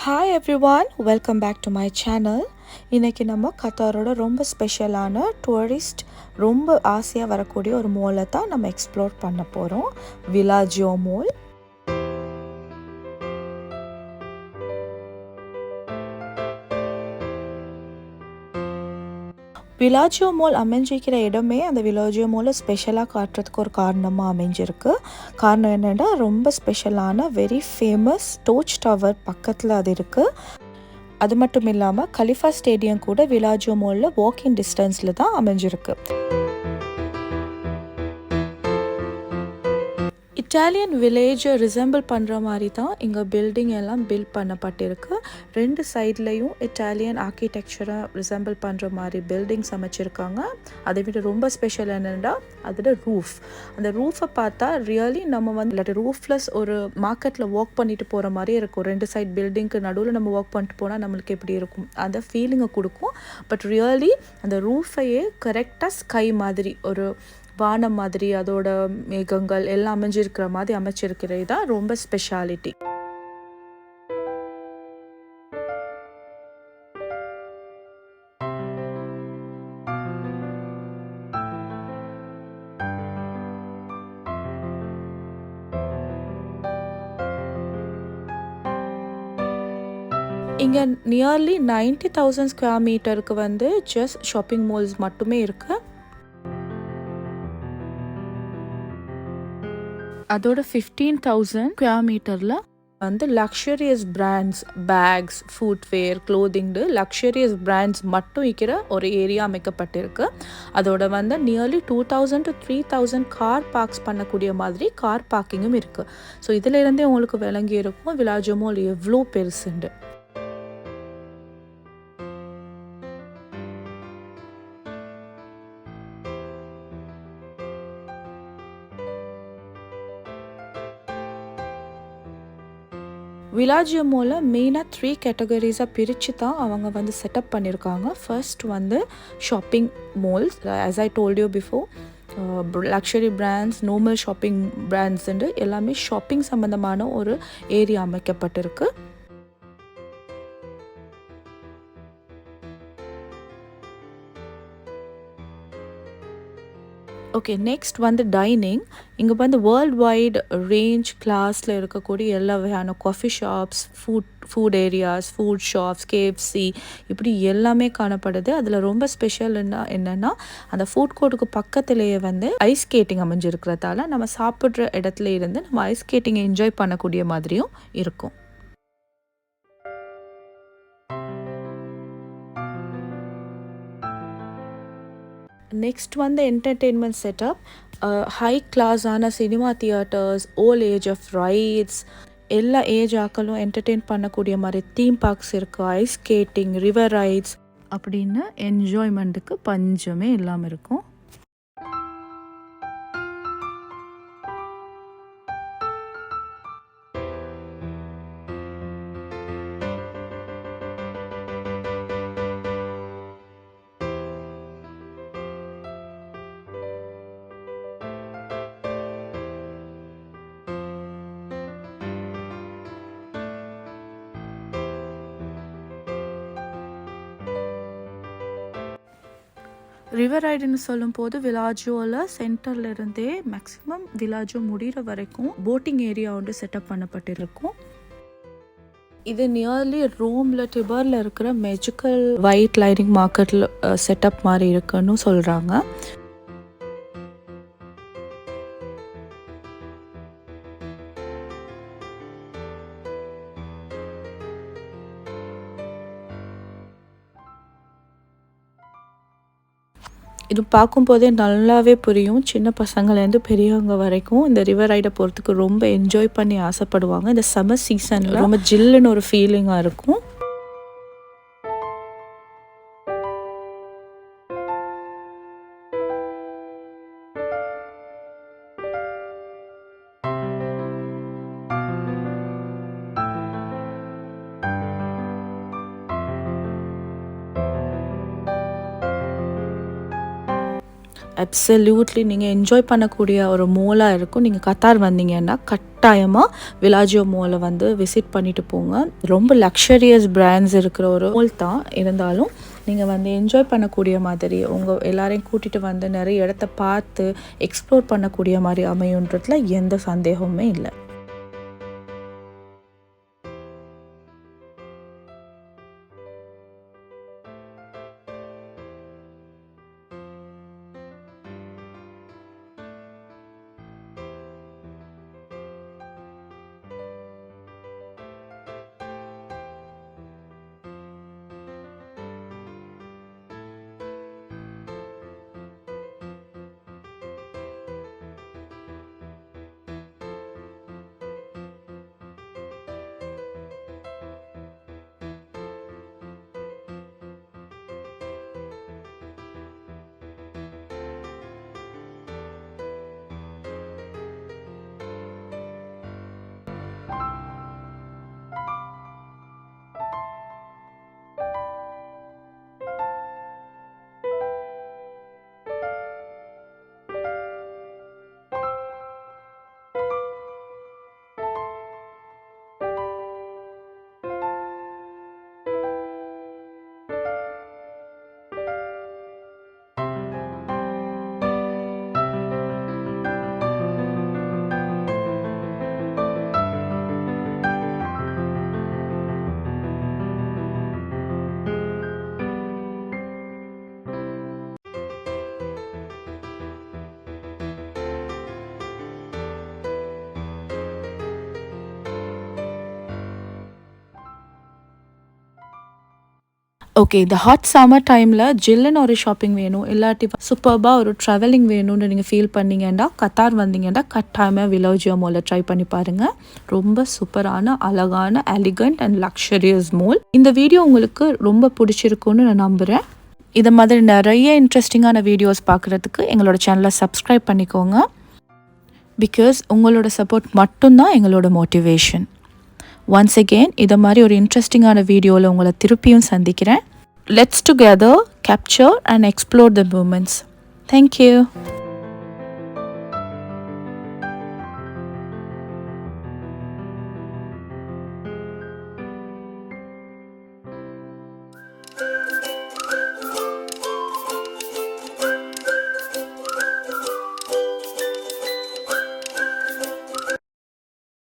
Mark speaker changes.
Speaker 1: Hi everyone, welcome back to my channel. இன்றைக்கி நம்ம கத்தாரோட ரொம்ப ஸ்பெஷலான டூரிஸ்ட் ரொம்ப ஆசையாக வரக்கூடிய ஒரு மாலை தான் நம்ம எக்ஸ்ப்ளோர் பண்ண போகிறோம். விலாஜியோ மால். விலாஜியோ மால் அமைஞ்சிருக்கிற இடமே அந்த விலாஜியோ மாலை ஸ்பெஷலாக காட்டுறதுக்கு ஒரு காரணமாக அமைஞ்சிருக்கு. காரணம் என்னென்னா, ரொம்ப ஸ்பெஷலான வெரி ஃபேமஸ் டோர்ச் டவர் பக்கத்தில் அது இருக்குது. அது மட்டும் இல்லாமல் கலிஃபா ஸ்டேடியம் கூட விலாஜியோ மாலில் வாக்கிங் டிஸ்டன்ஸில் தான் அமைஞ்சிருக்கு. இட்டாலியன் வில்லேஜை ரிசம்பிள் பண்ணுற மாதிரி தான் இங்கே பில்டிங் எல்லாம் பில்ட் பண்ணப்பட்டிருக்கு. ரெண்டு சைட்லேயும் இட்டாலியன் ஆர்கிடெக்சரை ரிசம்பிள் பண்ணுற மாதிரி பில்டிங்ஸ் அமைச்சிருக்காங்க. அதை விட ரொம்ப ஸ்பெஷல் என்னென்னா அதோட ரூஃப். அந்த ரூஃபை பார்த்தா ரியலி நம்ம இல்லாட்டி ரூஃப்லெஸ் ஒரு மார்க்கெட்டில் வாக் பண்ணிட்டு போகிற மாதிரி இருக்கும். ரெண்டு சைட் பில்டிங்க்கு நடுவில் நம்ம வாக் பண்ணிட்டு போனால் நம்மளுக்கு எப்படி இருக்கும் அந்த ஃபீலிங்கை கொடுக்கும். பட் ரியலி அந்த ரூஃபையே கரெக்டாக ஸ்கை மாதிரி ஒரு வானம் மாதிரி அதோட மேகங்கள் எல்லாம் அமைஞ்சிருக்கிற மாதிரி அமைச்சிருக்கிறது தான் ரொம்ப ஸ்பெஷாலிட்டி. இங்கே நியர்லி 90,000 ஸ்கொயர் மீட்டருக்கு ஜஸ்ட் ஷாப்பிங் மால்ஸ் மட்டுமே இருக்குது. அதோட 15,000 ஸ்கொயர் மீட்டரில் luxurious brands, bags, footwear, clothing luxurious brands மட்டும் இருக்கிற ஒரு ஏரியா அமைக்கப்பட்டிருக்கு. அதோட நியர்லி 2,000 to 3,000 கார் பார்க்ஸ் பண்ணக்கூடிய மாதிரி கார் பார்க்கிங்கும் இருக்குது. ஸோ இதிலிருந்தே உங்களுக்கு விளங்கி இருக்கும் விலாஜியோ மால் எவ்வளோ பெருசுண்டு. விலாஜியோ மாலில் மெயினாக 3 கேட்டகரிஸாக பிரித்து தான் அவங்க செட்டப் பண்ணியிருக்காங்க. First shopping malls, as I told you before, luxury brands, normal shopping பிராண்ட்ஸுண்டு எல்லாமே ஷாப்பிங் சம்மந்தமான ஒரு ஏரியா அமைக்கப்பட்டிருக்கு. Okay, next dining. இங்கே வேர்ல்ட் வைட் ரேஞ்ச் கிளாஸில் இருக்கக்கூடிய எல்லா வகையான coffee shops, food areas, food shops, KFC இப்படி எல்லாமே காணப்படுது. அதில் ரொம்ப ஸ்பெஷல் என்னென்னா அந்த ஃபுட் கோர்ட்டுக்கு பக்கத்துலேயே ஐஸ் ஸ்கேட்டிங் அமைஞ்சிருக்கிறதால நம்ம சாப்பிட்ற இடத்துல இருந்து நம்ம ஐஸ் ஸ்கேட்டிங்கை என்ஜாய் பண்ணக்கூடிய மாதிரியும் இருக்கும். Next entertainment setup. ஹை கிளாஸான cinema theatres, all age of rides, எல்லா ஏஜ் ஆக்களும் என்டர்டெயின் பண்ணக்கூடிய மாதிரி தீம் பார்க்ஸ் இருக்குது. ஐஸ் ஸ்கேட்டிங், ரிவர் ரைட்ஸ் அப்படின்னு என்ஜாய்மெண்ட்டுக்கு பஞ்சமே இல்லாமல் இருக்கும். ரிவர் ரைடுன்னு சொல்லும் போது விலாஜியோவில் சென்டரில் இருந்தே மேக்ஸிமம் விலாஜியோ முடிகிற வரைக்கும் போட்டிங் ஏரியா செட்டப் பண்ணப்பட்டிருக்கும். இது நியர்லி ரோமில் டிபரில் இருக்கிற மேஜிக்கல் ஒயிட் லைனிங் மார்க்கெட்டில் செட்டப் மாதிரி இருக்குன்னு சொல்கிறாங்க. இது பார்க்கும்போதே நல்லாவே புரியும், சின்ன பசங்கள்லேருந்து பெரியவங்க வரைக்கும் இந்த ரிவர் ரைடை போகிறதுக்கு ரொம்ப என்ஜாய் பண்ணி ஆசைப்படுவாங்க. இந்த சம்மர் சீசனில் ரொம்ப ஜில்லுன்னு ஒரு ஃபீலிங்காக இருக்கும். அப்சல்யூட்லி நீங்கள் என்ஜாய் பண்ணக்கூடிய ஒரு மாலாக இருக்கும். நீங்கள் கத்தார் வந்தீங்கன்னா கட்டாயமாக விலாஜியோ மாலை வந்து விசிட் பண்ணிட்டு போங்க. ரொம்ப லக்ஸரியஸ் பிராண்ட்ஸ் இருக்கிற ஒரு மால் தான், இருந்தாலும் நீங்கள் வந்து என்ஜாய் பண்ணக்கூடிய மாதிரி உங்கள் எல்லாரையும் கூட்டிகிட்டு வந்து நிறைய இடத்த பார்த்து எக்ஸ்ப்ளோர் பண்ணக்கூடிய மாதிரி அமையுன்றதுல எந்த சந்தேகமுமே இல்லை. ஓகே, இந்த ஹாட் சம்மர் டைமில் ஜில்லுன்னு ஒரு ஷாப்பிங் வேணும், இல்லாட்டி சூப்பர்பாக ஒரு ட்ராவலிங் வேணும்னு நீங்கள் ஃபீல் பண்ணிங்கன்னா, கத்தார் வந்தீங்கன்னா கட்டாயமாக விலாஜியோ மாலை ட்ரை பண்ணி பாருங்கள். ரொம்ப சூப்பரான, அழகான, எலிகண்ட் அண்ட் லக்ஸரியஸ் மால். இந்த வீடியோ உங்களுக்கு ரொம்ப பிடிச்சிருக்குன்னு நான் நம்புகிறேன். இதை மாதிரி நிறைய இன்ட்ரெஸ்டிங்கான வீடியோஸ் பார்க்குறதுக்கு எங்களோட சேனலை சப்ஸ்கிரைப் பண்ணிக்கோங்க. பிகாஸ் உங்களோட சப்போர்ட் மட்டும்தான் எங்களோட மோட்டிவேஷன். ஒன்ஸ் அகெயின் இதை மாதிரி ஒரு இன்ட்ரெஸ்டிங்கான வீடியோவில் உங்களை திருப்பியும் சந்திக்கிறேன். Let's together capture and explore the moments. Thank you.